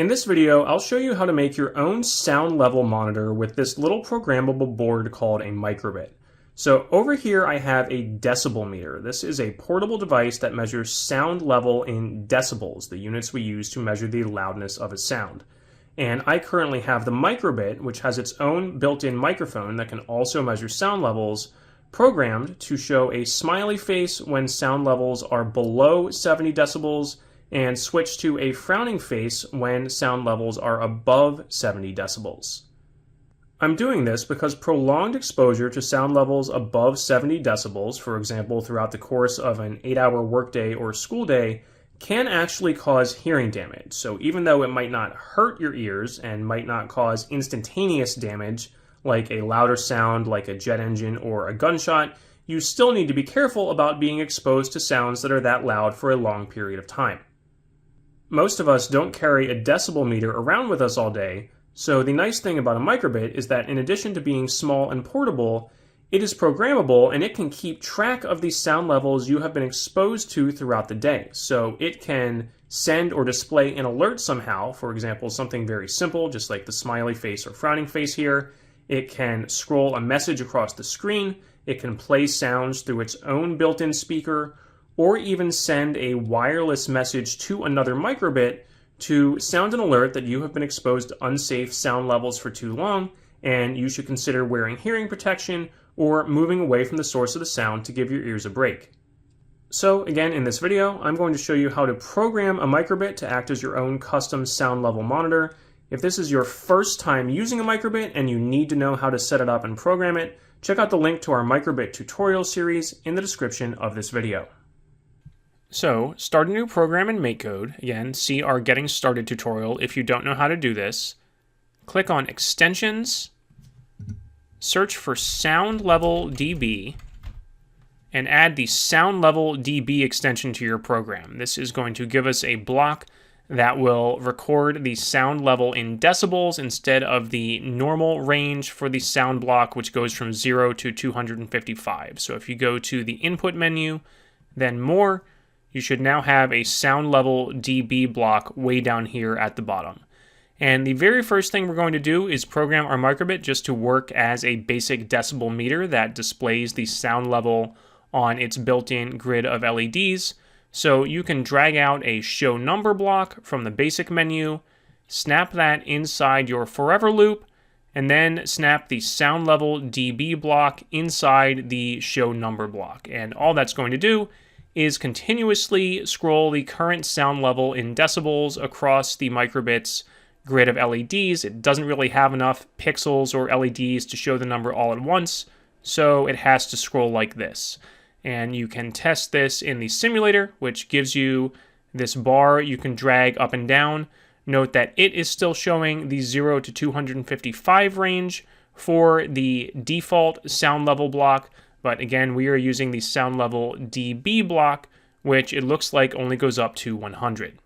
In this video, I'll show you how to make your own sound level monitor with this little programmable board called a microbit. So over here I have a decibel meter. This is a portable device that measures sound level in decibels, the units we use to measure the loudness of a sound. And I currently have the microbit, which has its own built-in microphone that can also measure sound levels, programmed to show a smiley face when sound levels are below 70 decibels and switch to a frowning face when sound levels are above 70 decibels. I'm doing this because prolonged exposure to sound levels above 70 decibels, for example throughout the course of an 8-hour workday or school day, can actually cause hearing damage. So even though it might not hurt your ears and might not cause instantaneous damage like a louder sound like a jet engine or a gunshot, you still need to be careful about being exposed to sounds that are that loud for a long period of time. Most of us don't carry a decibel meter around with us all day, so the nice thing about a microbit is that in addition to being small and portable, it is programmable and it can keep track of the sound levels you have been exposed to throughout the day. So it can send or display an alert somehow, for example, something very simple, just like the smiley face or frowning face here. It can scroll a message across the screen, it can play sounds through its own built-in speaker, or even send a wireless message to another microbit to sound an alert that you have been exposed to unsafe sound levels for too long, and you should consider wearing hearing protection or moving away from the source of the sound to give your ears a break. So again, in this video, I'm going to show you how to program a microbit to act as your own custom sound level monitor. If this is your first time using a microbit and you need to know how to set it up and program it, check out the link to our microbit tutorial series in the description of this video. So, start a new program in MakeCode. Again, see our Getting Started tutorial if you don't know how to do this. Click on Extensions, search for Sound Level DB, and add the Sound Level DB extension to your program. This is going to give us a block that will record the sound level in decibels instead of the normal range for the sound block, which goes from 0 to 255. So if you go to the Input menu, then More, you should now have a sound level dB block way down here at the bottom. And the very first thing we're going to do is program our microbit just to work as a basic decibel meter that displays the sound level on its built-in grid of LEDs. So you can drag out a show number block from the basic menu, snap that inside your forever loop, and then snap the sound level dB block inside the show number block. And all that's going to do is continuously scroll the current sound level in decibels across the microbit's grid of LEDs. It doesn't really have enough pixels or LEDs to show the number all at once, so it has to scroll like this. And you can test this in the simulator, which gives you this bar you can drag up and down. Note that it is still showing the 0 to 255 range for the default sound level block, but again, we are using the sound level dB block, which it looks like only goes up to 100.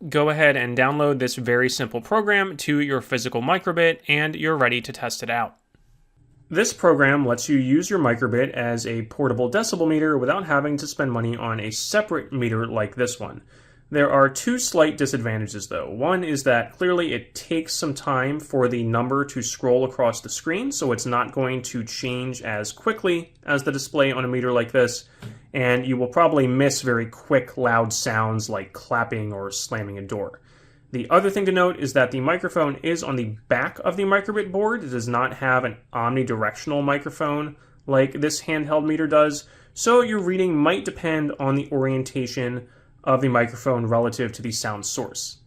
Go ahead and download this very simple program to your physical microbit, and you're ready to test it out. This program lets you use your microbit as a portable decibel meter without having to spend money on a separate meter like this one. There are two slight disadvantages though. One is that clearly it takes some time for the number to scroll across the screen, so it's not going to change as quickly as the display on a meter like this, and you will probably miss very quick, loud sounds like clapping or slamming a door. The other thing to note is that the microphone is on the back of the microbit board. It does not have an omnidirectional microphone like this handheld meter does, so your reading might depend on the orientation of the microphone relative to the sound source.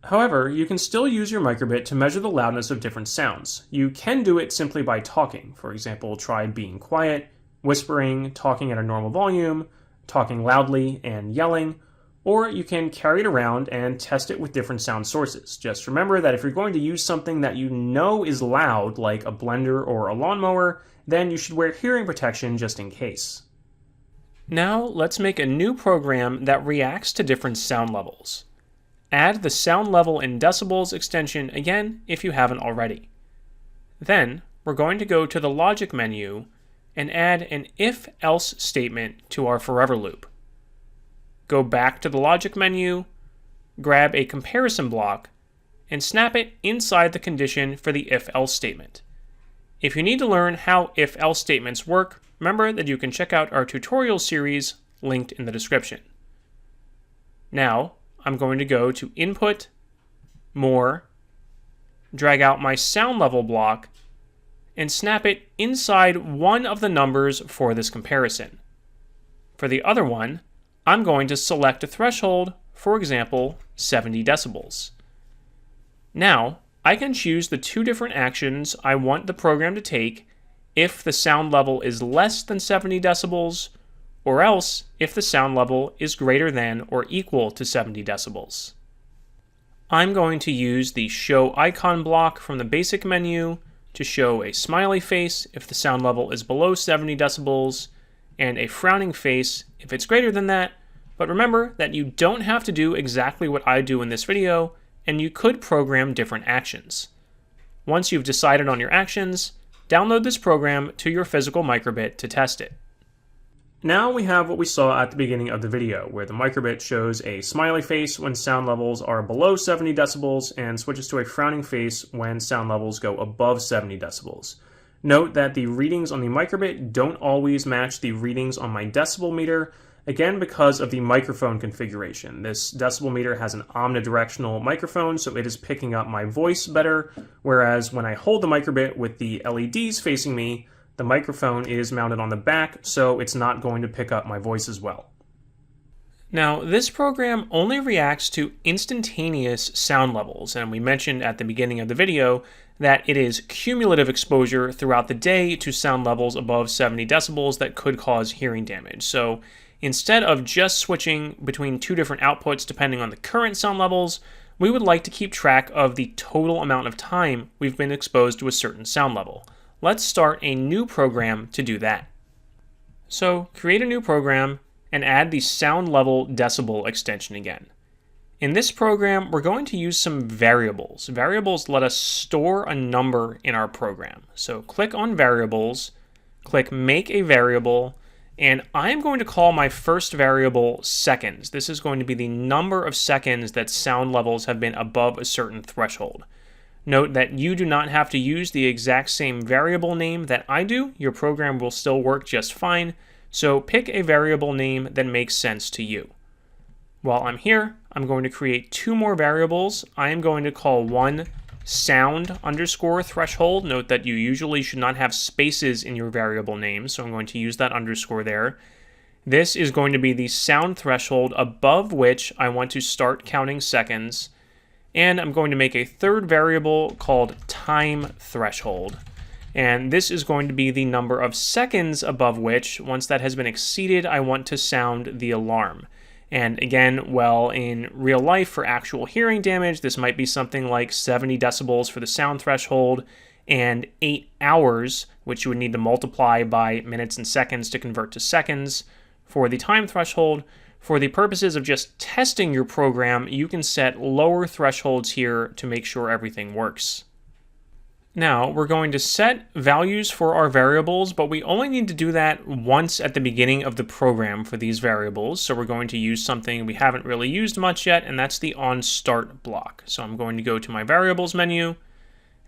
However, you can still use your microbit to measure the loudness of different sounds. You can do it simply by talking. For example, try being quiet, whispering, talking at a normal volume, talking loudly, and yelling, or you can carry it around and test it with different sound sources. Just remember that if you're going to use something that you know is loud, like a blender or a lawnmower, then you should wear hearing protection just in case. Now let's make a new program that reacts to different sound levels. Add the sound level in decibels extension again if you haven't already. Then we're going to go to the logic menu and add an if-else statement to our forever loop. Go back to the logic menu, grab a comparison block and snap it inside the condition for the if-else statement. If you need to learn how if-else statements work, remember that you can check out our tutorial series linked in the description. Now, I'm going to go to Input, More, drag out my sound level block, and snap it inside one of the numbers for this comparison. For the other one, I'm going to select a threshold, for example, 70 decibels. Now, I can choose the two different actions I want the program to take if the sound level is less than 70 decibels, or else if the sound level is greater than or equal to 70 decibels. I'm going to use the Show Icon block from the Basic menu to show a smiley face if the sound level is below 70 decibels, and a frowning face if it's greater than that, but remember that you don't have to do exactly what I do in this video, and you could program different actions. Once you've decided on your actions, download this program to your physical microbit to test it. Now we have what we saw at the beginning of the video, where the microbit shows a smiley face when sound levels are below 70 decibels and switches to a frowning face when sound levels go above 70 decibels. Note that the readings on the microbit don't always match the readings on my decibel meter, again because of the microphone configuration. This decibel meter has an omnidirectional microphone, so it is picking up my voice better, whereas when I hold the microbit with the LEDs facing me, the microphone is mounted on the back, so it's not going to pick up my voice as well. Now, this program only reacts to instantaneous sound levels, and we mentioned at the beginning of the video that it is cumulative exposure throughout the day to sound levels above 70 decibels that could cause hearing damage. So instead of just switching between two different outputs depending on the current sound levels, we would like to keep track of the total amount of time we've been exposed to a certain sound level. Let's start a new program to do that. So create a new program and add the sound level decibel extension again. In this program, we're going to use some variables. Variables let us store a number in our program. So click on Variables, click Make a Variable, and I'm going to call my first variable seconds. This is going to be the number of seconds that sound levels have been above a certain threshold. Note that you do not have to use the exact same variable name that I do. Your program will still work just fine, so pick a variable name that makes sense to you. While I'm here, I'm going to create two more variables. I am going to call one sound_threshold. Note that you usually should not have spaces in your variable name, so I'm going to use that underscore there. This is going to be the sound threshold above which I want to start counting seconds. And I'm going to make a third variable called time threshold. And this is going to be the number of seconds above which, once that has been exceeded, I want to sound the alarm. And again, well, in real life for actual hearing damage, this might be something like 70 decibels for the sound threshold and 8 hours, which you would need to multiply by minutes and seconds to convert to seconds for the time threshold. For the purposes of just testing your program, you can set lower thresholds here to make sure everything works. Now, we're going to set values for our variables, but we only need to do that once at the beginning of the program for these variables. So we're going to use something we haven't really used much yet, and that's the onStart block. So I'm going to go to my variables menu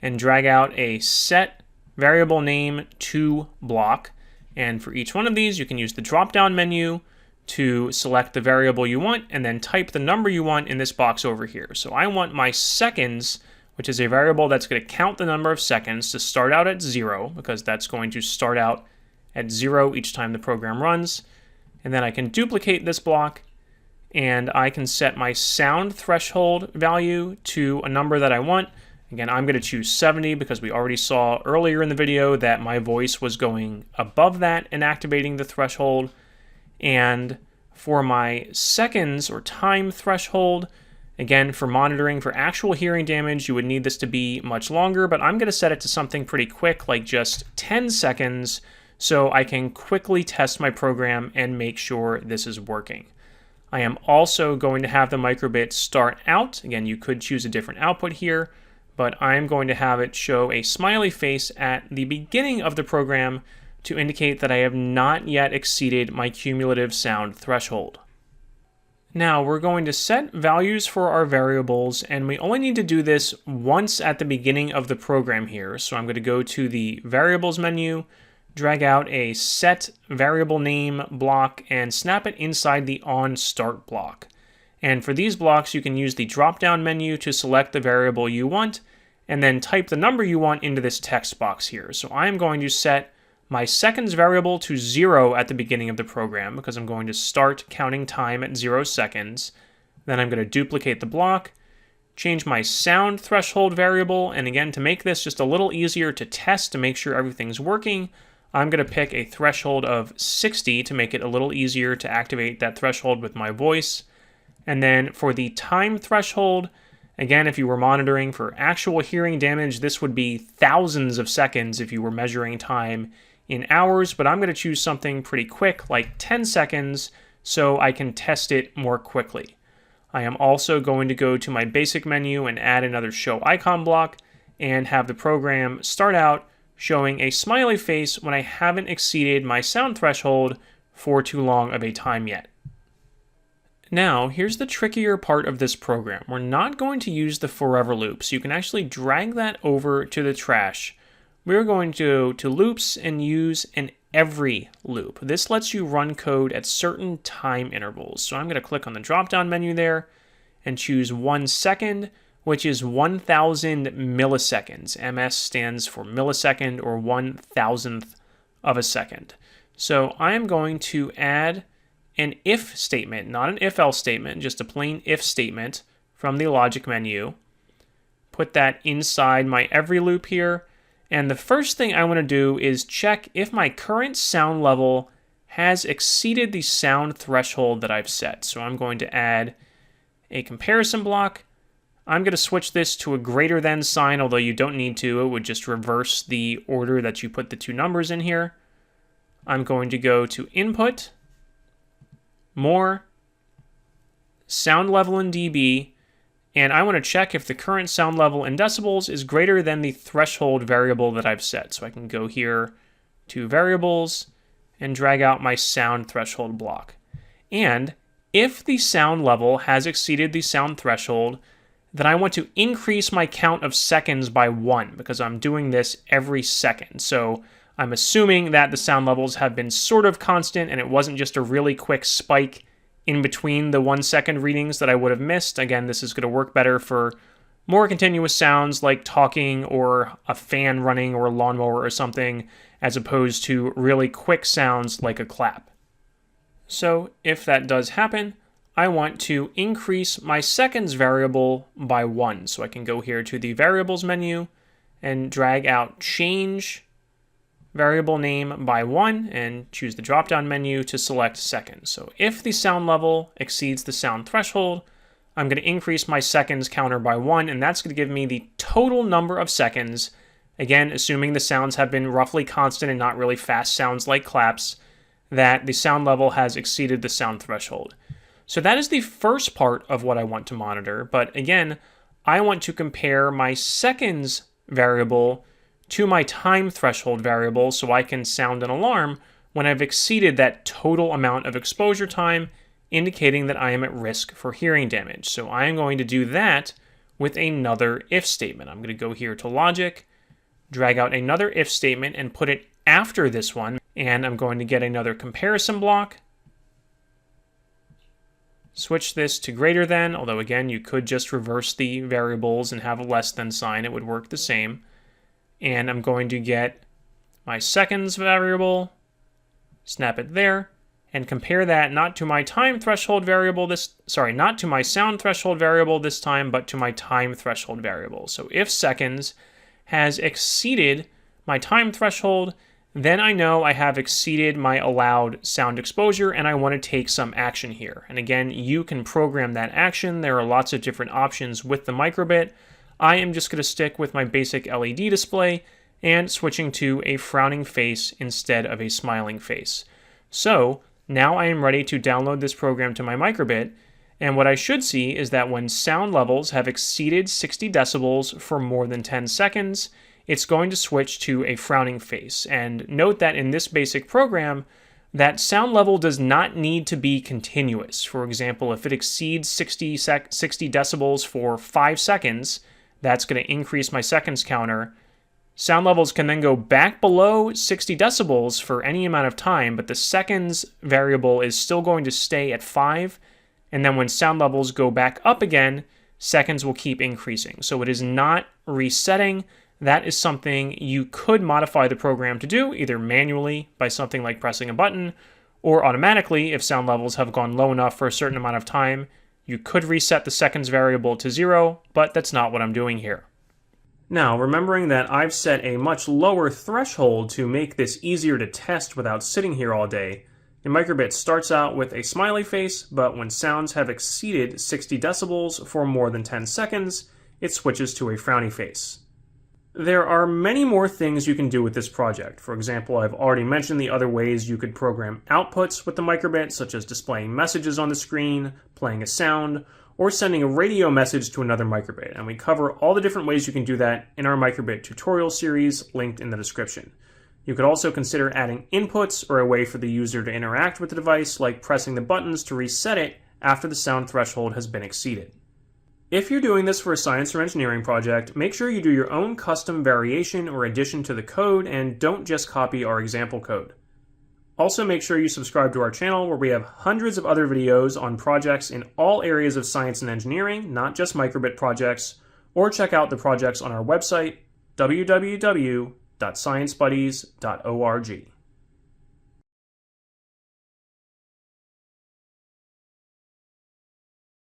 and drag out a set variable name to block. And for each one of these, you can use the drop-down menu to select the variable you want and then type the number you want in this box over here. So I want my seconds, which is a variable that's going to count the number of seconds, to start out at 0, because that's going to start out at 0 each time the program runs. And then I can duplicate this block, and I can set my sound threshold value to a number that I want. Again, I'm going to choose 70 because we already saw earlier in the video that my voice was going above that and activating the threshold. And for my seconds or time threshold, again, for monitoring for actual hearing damage, you would need this to be much longer, but I'm going to set it to something pretty quick, like just 10 seconds, so I can quickly test my program and make sure this is working. I am also going to have the microbit start out. Again, you could choose a different output here, but I'm going to have it show a smiley face at the beginning of the program to indicate that I have not yet exceeded my cumulative sound threshold. Now we're going to set values for our variables, and we only need to do this once at the beginning of the program here. So I'm going to go to the variables menu, drag out a set variable name block, and snap it inside the on start block. And for these blocks, you can use the drop-down menu to select the variable you want, and then type the number you want into this text box here. So I'm going to set my seconds variable to 0 at the beginning of the program because I'm going to start counting time at 0 seconds. Then I'm going to duplicate the block, change my sound threshold variable, and again, to make this just a little easier to test to make sure everything's working, I'm going to pick a threshold of 60 to make it a little easier to activate that threshold with my voice. And then for the time threshold, again, if you were monitoring for actual hearing damage, this would be thousands of seconds if you were measuring time in hours, but I'm going to choose something pretty quick, like 10 seconds, so I can test it more quickly. I am also going to go to my basic menu and add another show icon block and have the program start out showing a smiley face when I haven't exceeded my sound threshold for too long of a time yet. Now, here's the trickier part of this program. We're not going to use the forever loop, so you can actually drag that over to the trash. We're going to go to loops and use an every loop. This lets you run code at certain time intervals. So I'm going to click on the drop-down menu there and choose 1 second, which is 1,000 milliseconds. MS stands for millisecond, or 1,000th of a second. So I'm going to add an if statement, not an if-else statement, just a plain if statement from the logic menu. Put that inside my every loop here. And the first thing I want to do is check if my current sound level has exceeded the sound threshold that I've set. So I'm going to add a comparison block. I'm going to switch this to a greater than sign, although you don't need to. It would just reverse the order that you put the two numbers in here. I'm going to go to Input, More, Sound Level in dB, and I want to check if the current sound level in decibels is greater than the threshold variable that I've set. So I can go here to Variables and drag out my sound threshold block. And if the sound level has exceeded the sound threshold, then I want to increase my count of seconds by 1 because I'm doing this every second. So I'm assuming that the sound levels have been sort of constant and it wasn't just a really quick spike in between the 1 second readings that I would have missed. Again, this is going to work better for more continuous sounds like talking or a fan running or a lawnmower or something, as opposed to really quick sounds like a clap. So if that does happen, I want to increase my seconds variable by 1. So I can go here to the variables menu and drag out change variable name by 1 and choose the drop-down menu to select seconds. So if the sound level exceeds the sound threshold, I'm going to increase my seconds counter by 1, and that's going to give me the total number of seconds, again, assuming the sounds have been roughly constant and not really fast sounds like claps, that the sound level has exceeded the sound threshold. So that is the first part of what I want to monitor, but again, I want to compare my seconds variable to my time threshold variable so I can sound an alarm when I've exceeded that total amount of exposure time, indicating that I am at risk for hearing damage. So I am going to do that with another if statement. I'm going to go here to logic, drag out another if statement and put it after this one, and I'm going to get another comparison block, switch this to greater than, although again you could just reverse the variables and have a less than sign, it would work the same. And I'm going to get my seconds variable, snap it there, and compare that not to my time threshold variable not to my sound threshold variable this time, but to my time threshold variable. So if seconds has exceeded my time threshold, then I know I have exceeded my allowed sound exposure and I want to take some action here. And again, you can program that action. There are lots of different options with the microbit. I am just going to stick with my basic LED display and switching to a frowning face instead of a smiling face. So now I am ready to download this program to my microbit, and what I should see is that when sound levels have exceeded 60 decibels for more than 10 seconds, it's going to switch to a frowning face. And note that in this basic program, that sound level does not need to be continuous. For example, if it exceeds 60 decibels for 5 seconds, that's going to increase my seconds counter. Sound levels can then go back below 60 decibels for any amount of time, but the seconds variable is still going to stay at 5. And then when sound levels go back up again, seconds will keep increasing. So it is not resetting. That is something you could modify the program to do, either manually by something like pressing a button, or automatically if sound levels have gone low enough for a certain amount of time. You could reset the seconds variable to 0, but that's not what I'm doing here. Now, remembering that I've set a much lower threshold to make this easier to test without sitting here all day, a microbit starts out with a smiley face, but when sounds have exceeded 60 decibels for more than 10 seconds, it switches to a frowny face. There are many more things you can do with this project. For example, I've already mentioned the other ways you could program outputs with the microbit, such as displaying messages on the screen, playing a sound, or sending a radio message to another microbit. And we cover all the different ways you can do that in our microbit tutorial series linked in the description. You could also consider adding inputs or a way for the user to interact with the device, like pressing the buttons to reset it after the sound threshold has been exceeded. If you're doing this for a science or engineering project, make sure you do your own custom variation or addition to the code and don't just copy our example code. Also, make sure you subscribe to our channel where we have hundreds of other videos on projects in all areas of science and engineering, not just microbit projects, or check out the projects on our website, www.sciencebuddies.org.